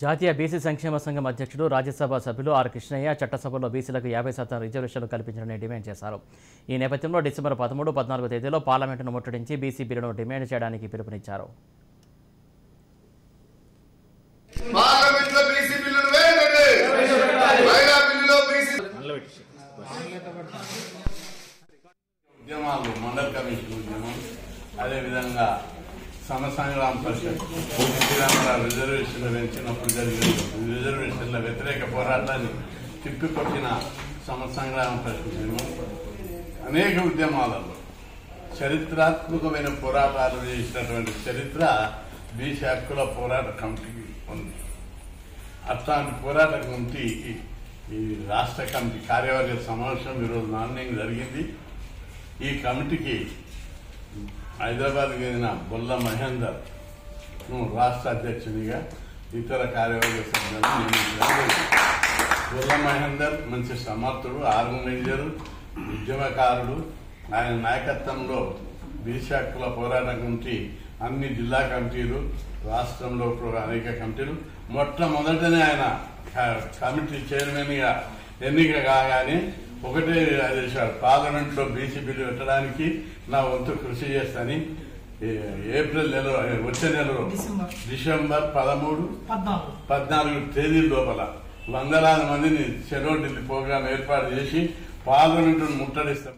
జాతీయ బీసీ సంక్షేమ సంఘం అధ్యక్షుడు రాజ్యసభ సభ్యులు ఆర్ కృష్ణయ్య చట్టసభలో బీసీలకు 50% రిజర్వేషన్లు కల్పించాలని డిమాండ్ చేశారు. ఈ నేపథ్యంలో డిసెంబర్ 13, 14 తేదీలో పార్లమెంటును ముట్టడించి బీసీ బిల్లును డిమాండ్ చేయడానికి పిలుపునిచ్చారు. మండల కమిషన్ ఉద్యమం, అదేవిధంగా సమసంగ్రామ పరిషత్ రిజర్వేషన్లు పెంచినప్పుడు జరిగిన రిజర్వేషన్ల వ్యతిరేక పోరాటాన్ని తిప్పికొట్టిన సమసంగ్రామ పరిషత్ అనేక ఉద్యమాలలో చరిత్రాత్మకమైన పోరాటాలు చేసినటువంటి చరిత్ర బీసీ హక్కుల పోరాట కమిటీకి ఉంది. అట్లాంటి పోరాట కమిటీ ఈ రాష్ట్ర కమిటీ కార్యవర్గ సమావేశం ఈరోజు నామినేషన్ జరిగింది. ఈ కమిటీకి హైదరాబాద్ చెందిన బొల్ల మహేందర్ రాష్ట్ర అధ్యక్షునిగా ఇతర కార్యవర్గ సభ్యులను నియమించడం. బొల్ల మహేందర్ మంచి సమర్థుడు, ఆర్గనైజరు, ఉద్యమకారుడు. ఆయన నాయకత్వంలో బీసీ హక్కుల పోరాట కమిటీ అన్ని జిల్లా కమిటీలు, రాష్ట్రంలో అనేక కమిటీలు, మొట్టమొదటనే ఆయన కమిటీ చైర్మన్ గా ఎన్నిక కాగానే ఒకటే ఆదేశాలు, పార్లమెంట్లో బీసీ బిల్లు పెట్టడానికి నా వంతు కృషి చేస్తానని ఏప్రిల్ నెల వచ్చే నెలలో డిసెంబర్ 13, 14 తేదీల లోపల వందలాది మందిని చెరో ఢిల్లీ ప్రోగ్రాం ఏర్పాటు చేసి పార్లమెంటును ముట్టడిస్తాం.